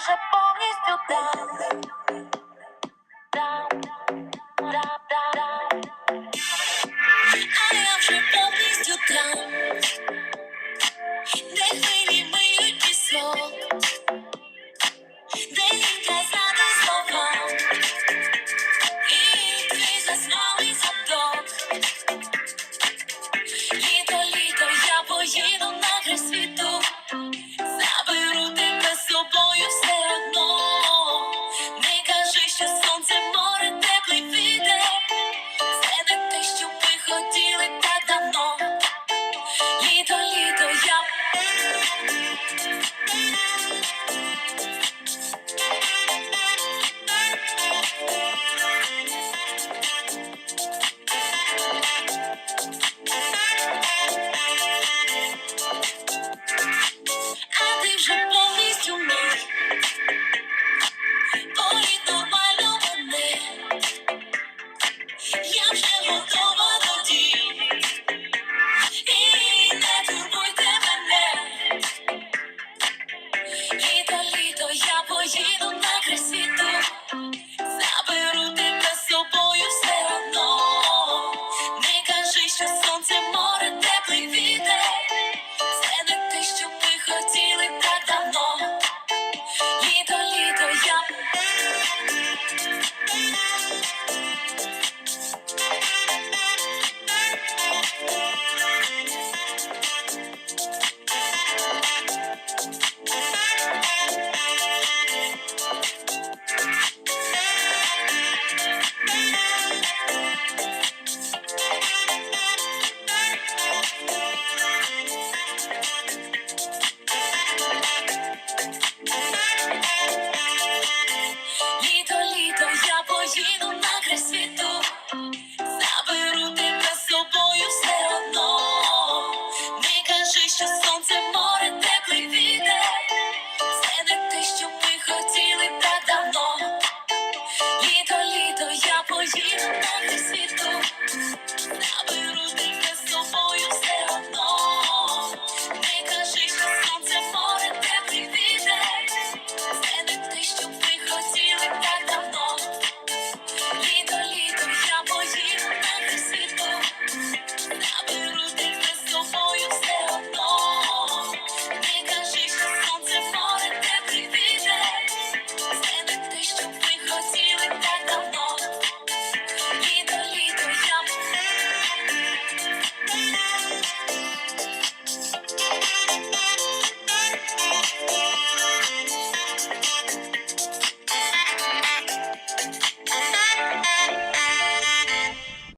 вже повністю там. А я вже повністю там, де хвилі миють пісок, де їм казати слова, і твій засмалий задок. Літо, я поїду на край світу, заберу тебе з собою все одно. Не кажи, що сонце, море, теплий вітер, це не те, що ми хотіли так давно. Літо, я а ти вже повністю мій. Політ нормально мене, я вже готова до дій. І не турбуйте мене. Літо, я поїду